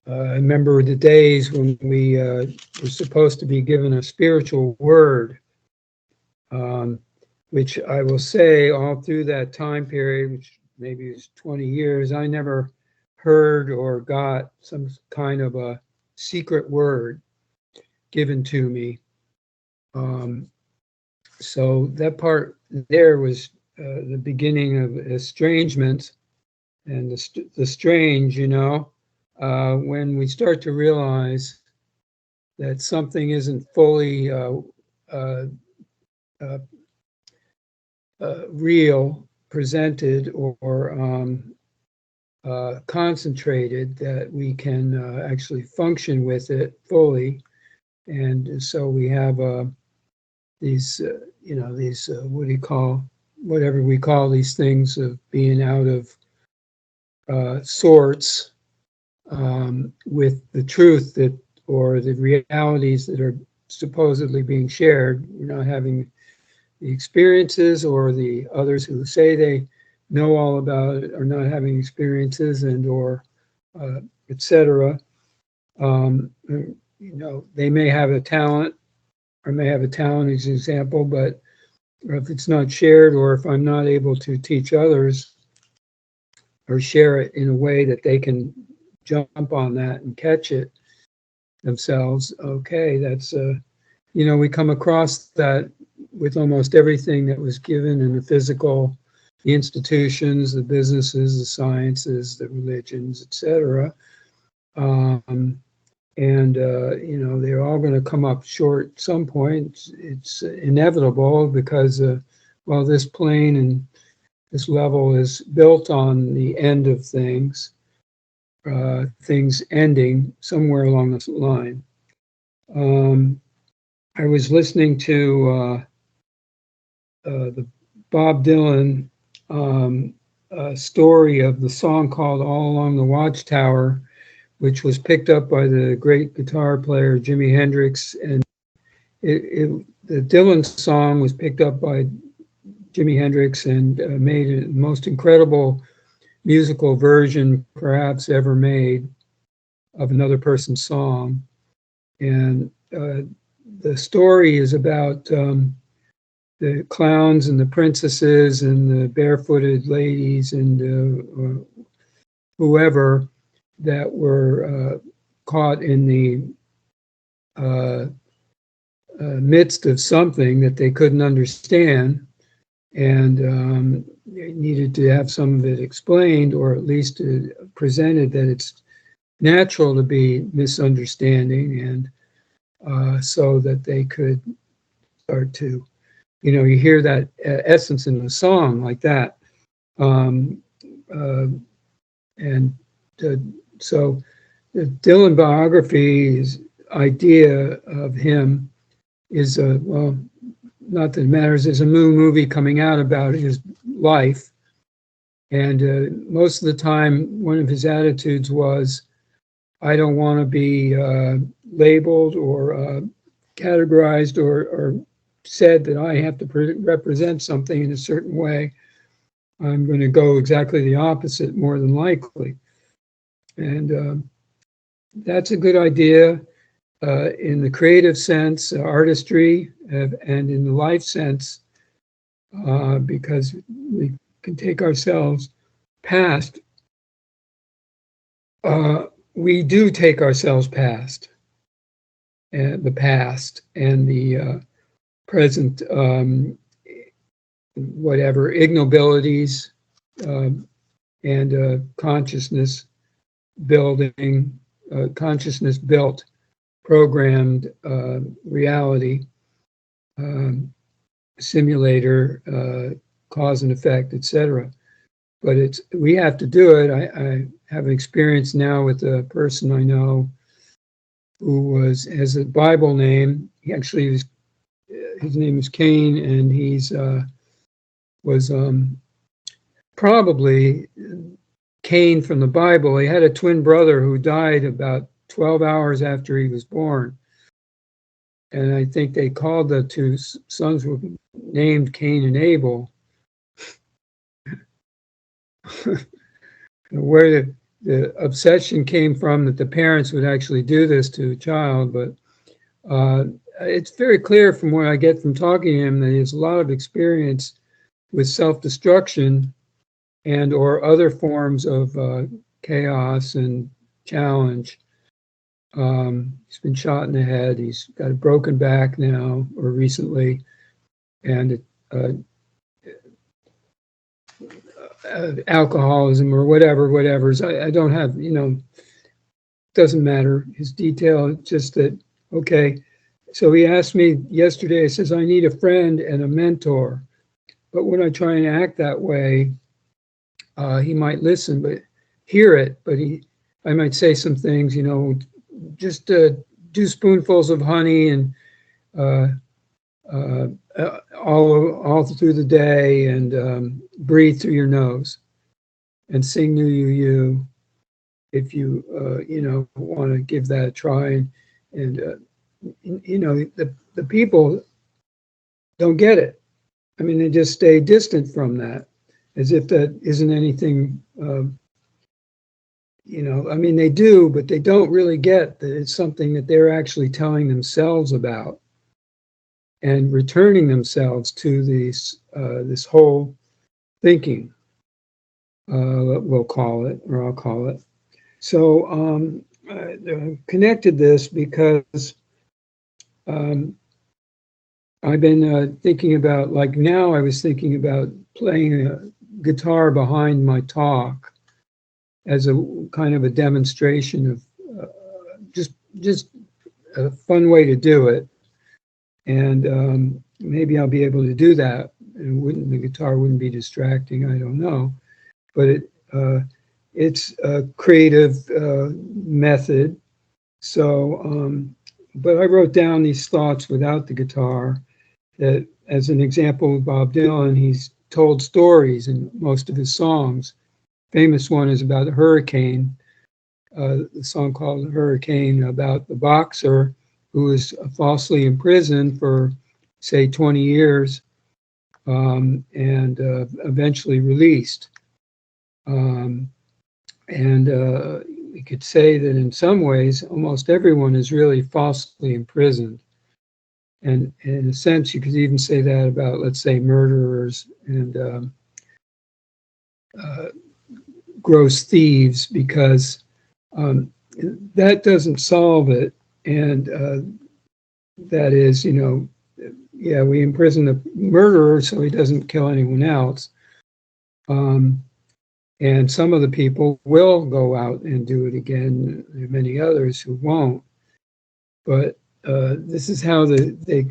I remember the days when we were supposed to be given a spiritual word, which I will say all through that time period, which maybe is 20 years, I never heard or got some kind of a secret word given to me. So that part there was the beginning of estrangement, and the strange, you know, when we start to realize that something isn't fully real, presented, or concentrated, that we can actually function with it fully. And so we have these, you know, these, what do you call, whatever we call these things of being out of sorts with the truth that, or the realities that are supposedly being shared. We're not having the experiences, or the others who say they know all about it are not having experiences, and or etc. You know, they may have a talent, or may have a talent as an example, but if it's not shared, or if I'm not able to teach others or share it in a way that they can jump on that and catch it themselves, okay, that's you know, we come across that with almost everything that was given in the physical, the institutions, the businesses, the sciences, the religions, etc. You know, they're all going to come up short at some point. It's inevitable, because well, this plane and this level is built on the end of things, things ending somewhere along this line. I was listening to the Bob Dylan story of the song called All Along the Watchtower, which was picked up by the great guitar player Jimi Hendrix. And the Dylan song was picked up by Jimi Hendrix and made the most incredible musical version perhaps ever made of another person's song. And the story is about the clowns and the princesses and the barefooted ladies and whoever that were caught in the midst of something that they couldn't understand, and they needed to have some of it explained, or at least presented that it's natural to be misunderstanding, and so that they could start to, you know, you hear that essence in the song like that. So the Dylan biography's idea of him is, well, not that it matters, there's a movie coming out about his life. And most of the time, one of his attitudes was, I don't want to be labeled or categorized or said that I have to represent something in a certain way. I'm going to go exactly the opposite, more than likely. And that's a good idea in the creative sense, artistry, and in the life sense, because we can take ourselves past. We do take ourselves past the past and the present, whatever ignobilities, and consciousness building, consciousness built, programmed reality, simulator, cause and effect, etc. But we have to do it. I have experience now with a person I know who has a Bible name. He actually was, his name is Cain, and he's was probably Cain from the Bible. He had a twin brother who died about 12 hours after he was born. And I think they called the two sons were named Cain and Abel. Where the obsession came from that the parents would actually do this to a child, but it's very clear from what I get from talking to him that he has a lot of experience with self-destruction and or other forms of chaos and challenge. He's been shot in the head. He's got a broken back now, or recently, and alcoholism or whatever. I don't have, doesn't matter his detail. It's just that, okay. So he asked me yesterday, he says, I need a friend and a mentor. But when I try and act that way, he might listen, but hear it. But I might say some things, just do spoonfuls of honey and all through the day, and breathe through your nose and sing New You if you want to give that a try. And the people don't get it. I mean, they just stay distant from that, as if that isn't anything. I mean, they do, but they don't really get that it's something that they're actually telling themselves about and returning themselves to this whole thinking, we'll call it, or I'll call it. So I connected this because I've been thinking about, like now I was thinking about playing a guitar behind my talk as a kind of a demonstration of just a fun way to do it. And maybe I'll be able to do that. And the guitar wouldn't be distracting, I don't know. But it's a creative method. So, but I wrote down these thoughts without the guitar. That, as an example, with Bob Dylan, he's told stories in most of his songs. Famous one is about a hurricane, the song called Hurricane, about the boxer who was falsely imprisoned for, say, 20 years and eventually released. We could say that in some ways, almost everyone is really falsely imprisoned. And in a sense, you could even say that about, let's say, murderers and gross thieves, because that doesn't solve it. And that is, we imprison the murderer so he doesn't kill anyone else. And some of the people will go out and do it again. There are many others who won't. But this is how they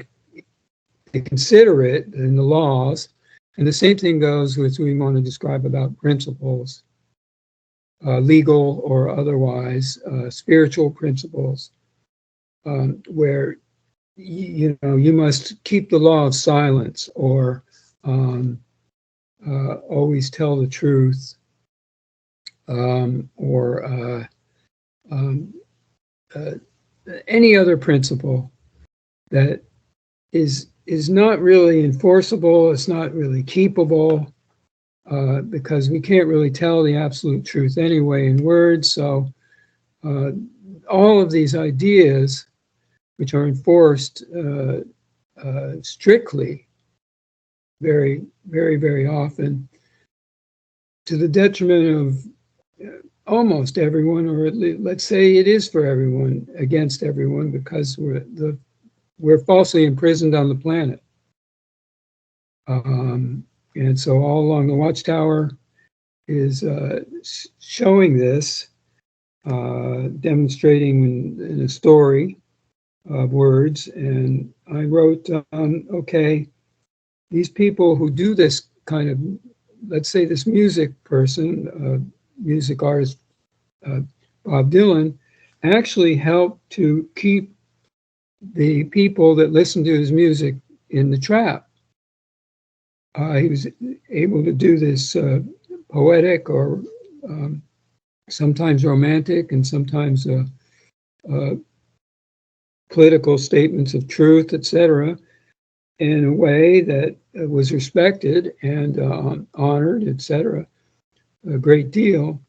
consider it in the laws. And the same thing goes with, we want to describe about principles, legal or otherwise, spiritual principles, where you must keep the law of silence, or always tell the truth, or any other principle that is not really enforceable. It's not really keepable, because we can't really tell the absolute truth anyway in words. So all of these ideas, which are enforced strictly, very, very, very often, to the detriment of almost everyone, or at least, let's say it is for everyone, against everyone, because we're falsely imprisoned on the planet. And so all along the Watchtower is showing this, demonstrating in a story of words. And I wrote, okay, these people who do this kind of, let's say this music person, music artist, Bob Dylan, actually helped to keep the people that listen to his music in the trap. He was able to do this poetic, or sometimes romantic, and sometimes political statements of truth, etc., in a way that was respected and honored, etc., a great deal.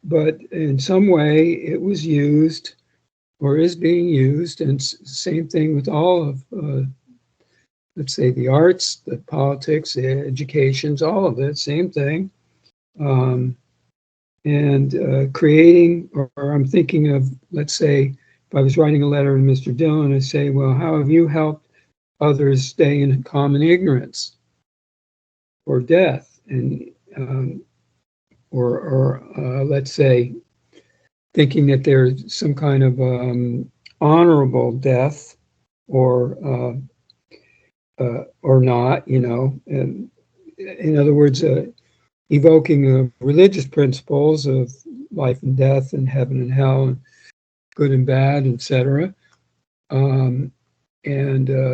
but in some way it was used or is being used, and same thing with all of, let's say, the arts, the politics, the educations, all of it, same thing. And creating, or I'm thinking of, let's say, if I was writing a letter to Mr. Dillon, I'd say, well, how have you helped others stay in common ignorance or death? And let's say, thinking that there's some kind of honorable death or not, you know. And in other words, evoking religious principles of life and death and heaven and hell and good and bad, etc.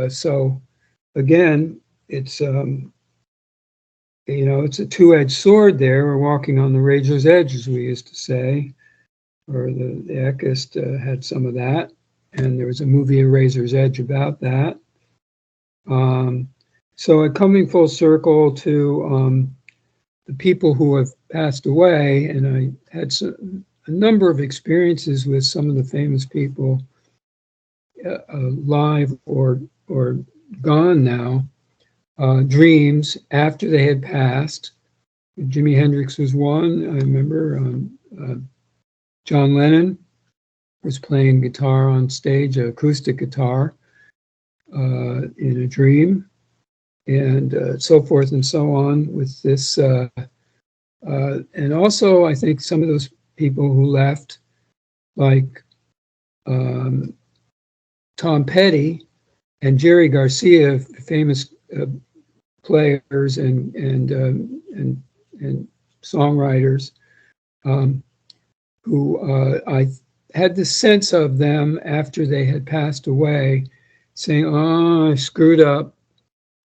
So again, it's you know, it's a two-edged sword there. We're walking on the razor's edge, as we used to say, or the Echist had some of that, and there was a movie, A Razor's Edge, about that. So coming full circle to the people who have passed away, and I had a number of experiences with some of the famous people live or gone now, dreams after they had passed. Jimi Hendrix was one. I remember John Lennon was playing guitar on stage, an acoustic guitar, in a dream, and so forth and so on with this. And also, I think some of those people who left, like Tom Petty and Jerry Garcia, famous players and songwriters, who I had the sense of them after they had passed away, saying, "Oh, I screwed up,"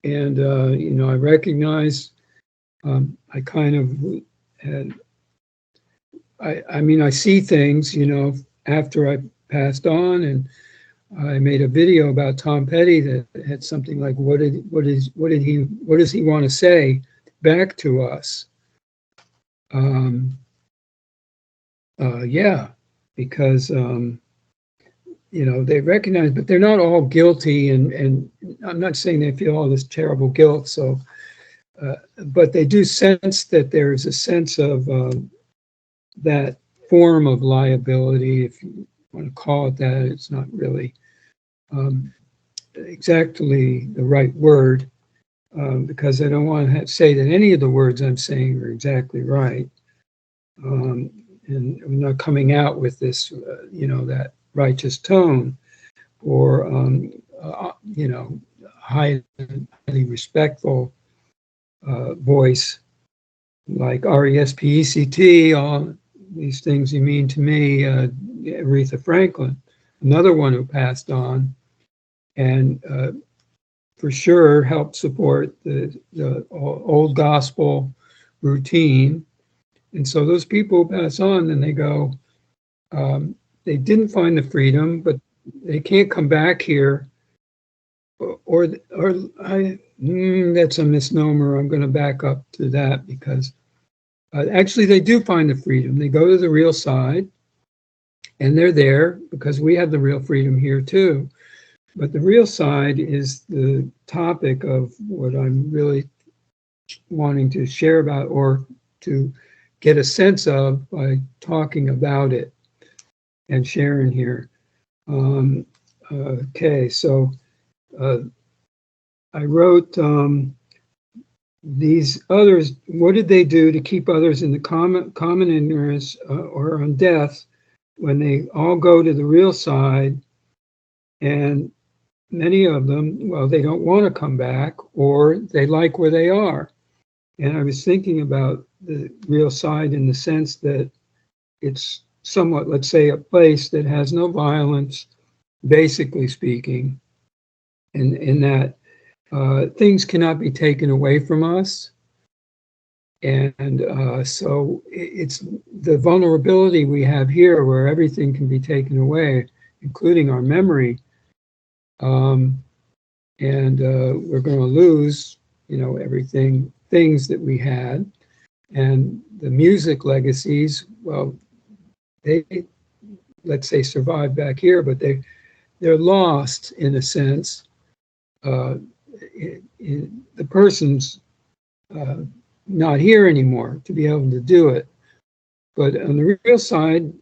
and you know, I recognize I kind of had. I mean, I see things, you know, after I passed on, and I made a video about Tom Petty that had something like, what does he want to say back to us? Yeah, because you know, they recognize, but they're not all guilty, and I'm not saying they feel all this terrible guilt. So, but they do sense that there's a sense of that form of liability, if you want to call it that. It's not really exactly the right word, because I don't want to say that any of the words I'm saying are exactly right. And I'm not coming out with this, you know, that righteous tone, or you know, highly respectful voice, like RESPECT, all these things you mean to me. Aretha Franklin, another one who passed on, and for sure helped support the old gospel routine. And so those people pass on, and they go, they didn't find the freedom, but they can't come back here, or that's a misnomer. I'm going to back up to that, because actually they do find the freedom. They go to the real side, and they're there because we have the real freedom here too. But the real side is the topic of what I'm really wanting to share about, or to get a sense of by talking about it and sharing here. Okay, so I wrote these others. What did they do to keep others in the common ignorance or on death when they all go to the real side? And many of them, well, they don't want to come back, or they like where they are. And I was thinking about the real side in the sense that it's somewhat, let's say, a place that has no violence, basically speaking, in that things cannot be taken away from us. And so it's the vulnerability we have here, where everything can be taken away, including our memory. And we're going to lose, you know, things that we had. And the music legacies, well, they, let's say, survive back here, but they're lost in a sense. The person's not here anymore to be able to do it. But on the real side,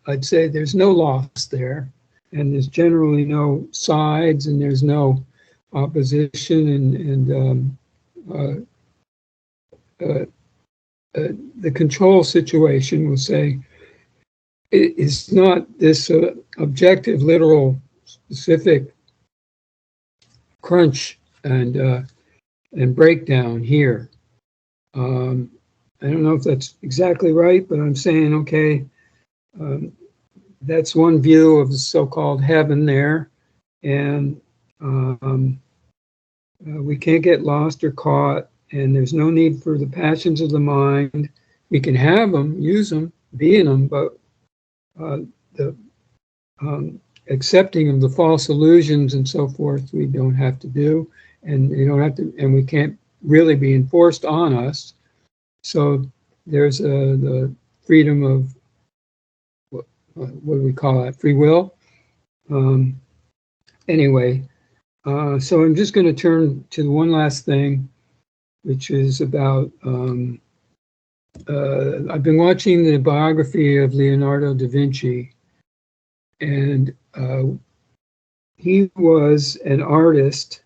I'd say there's no loss there, and there's generally no sides, and there's no opposition, and the control situation will say it's not this objective, literal, specific crunch and breakdown here. I don't know if that's exactly right, but I'm saying, okay, that's one view of the so-called heaven there, and we can't get lost or caught, and there's no need for the passions of the mind. We can have them, use them, be in them, but the accepting of the false illusions and so forth, we don't have to do, and you don't have to, and we can't really be enforced on us. So there's the freedom of what do we call that? Free will. Anyway, so I'm just going to turn to one last thing, which is about. I've been watching the biography of Leonardo da Vinci, and he was an artist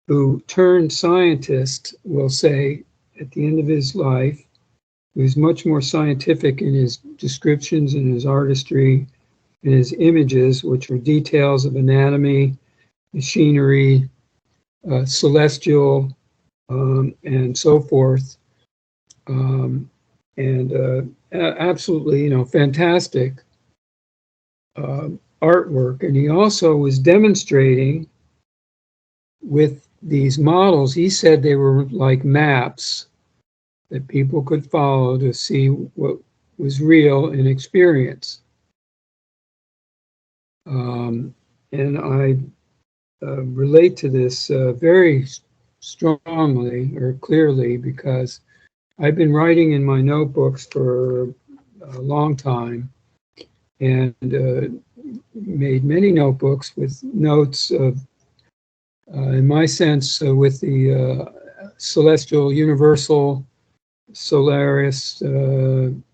who turned scientist, we'll say, at the end of his life. He was much more scientific in his descriptions and his artistry and his images, which were details of anatomy, machinery, celestial, and so forth. Absolutely, fantastic artwork. And he also was demonstrating with these models. He said they were like maps that people could follow to see what was real in experience. And I relate to this very strongly or clearly because I've been writing in my notebooks for a long time and made many notebooks with notes of, in my sense, with the celestial universal Solaris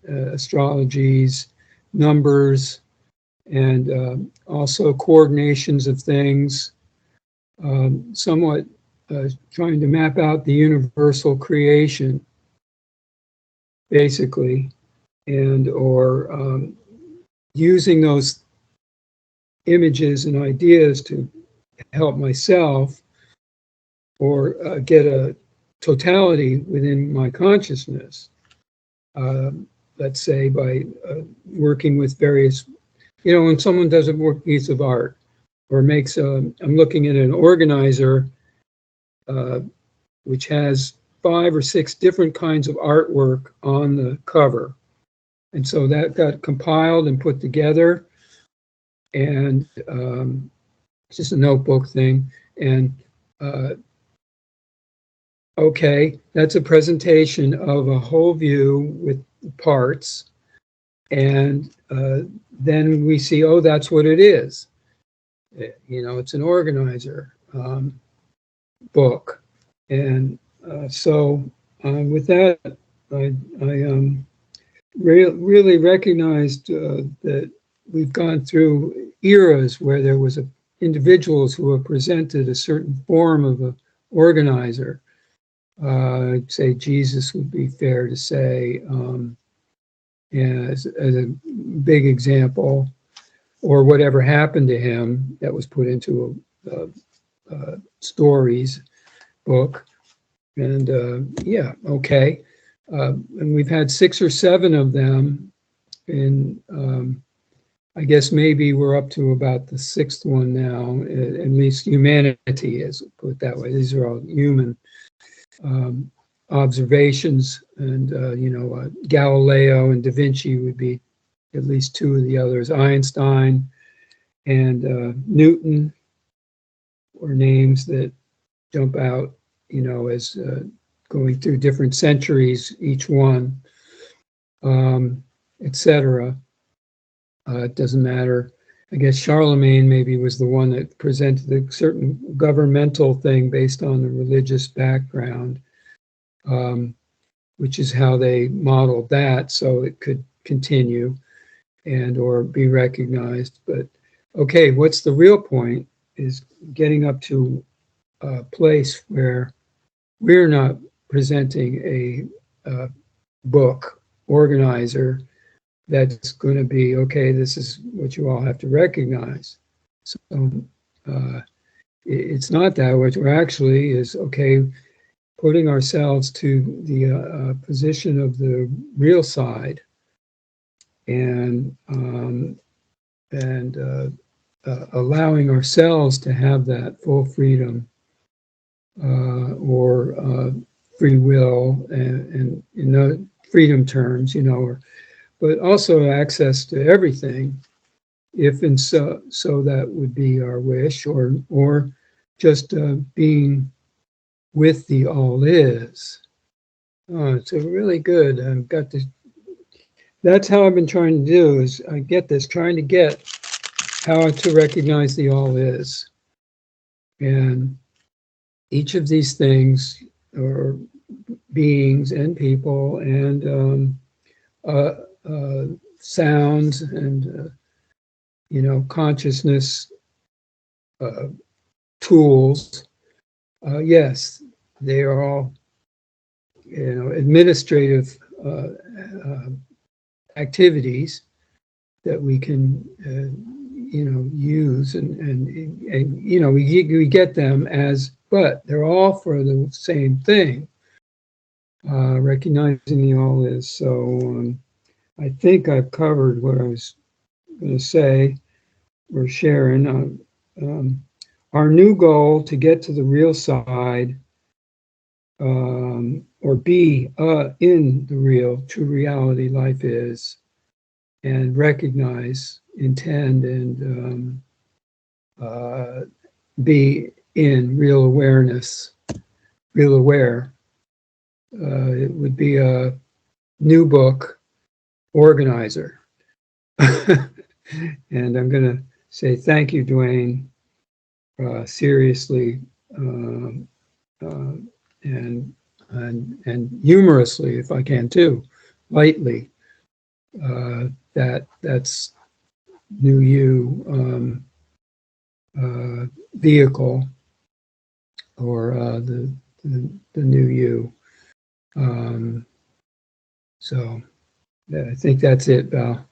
astrologies, numbers, and also coordinations of things, somewhat trying to map out the universal creation, basically, and or using those images and ideas to help myself or get a totality within my consciousness, let's say by working with various, when someone does a piece of art or makes I'm looking at an organizer which has 5 or 6 different kinds of artwork on the cover. And so that got compiled and put together, and it's just a notebook thing. And okay, that's a presentation of a whole view with parts. And then we see, oh, that's what it is. It's an organizer book. And so with that, I really recognized that we've gone through eras where there was individuals who have presented a certain form of an organizer. I'd say Jesus would be fair to say, as a big example, or whatever happened to him that was put into a stories book. And yeah, okay. And we've had 6 or 7 of them, and I guess maybe we're up to about the 6th one now, at least humanity is, put it that way. These are all human observations, and Galileo and Da Vinci would be at least 2 of the others. Einstein and Newton were names that jump out, as going through different centuries, each one, etc. It doesn't matter. I guess Charlemagne maybe was the one that presented a certain governmental thing based on the religious background, which is how they modeled that so it could continue and or be recognized. But okay, what's the real point is getting up to a place where we're not presenting a book organizer that's going to be, okay, this is what you all have to recognize. So it's not that. What we're actually is, okay, putting ourselves to the position of the real side and allowing ourselves to have that full freedom or free will and in the freedom terms, you know, but also access to everything, if and so that would be our wish, or just being with the all is. Oh, it's a really good. I've got this. That's how I've been trying to do. Is I get this, trying to get how to recognize the all is, and each of these things are beings and people and sounds and you know, consciousness tools. Yes, they are all, you know, administrative activities that we can you know, use and you know, we get them as, but they're all for the same thing. Recognizing the all is. So I think I've covered what I was going to say or sharing. Our new goal to get to the real side or be in the real, true reality life is, and recognize, intend, and be in real awareness, real aware. It would be a new book, Organizer. And I'm going to say thank you, DUANE, seriously and humorously, if I can too, lightly. That's new you vehicle, or the new you. So yeah, I think that's it, Val.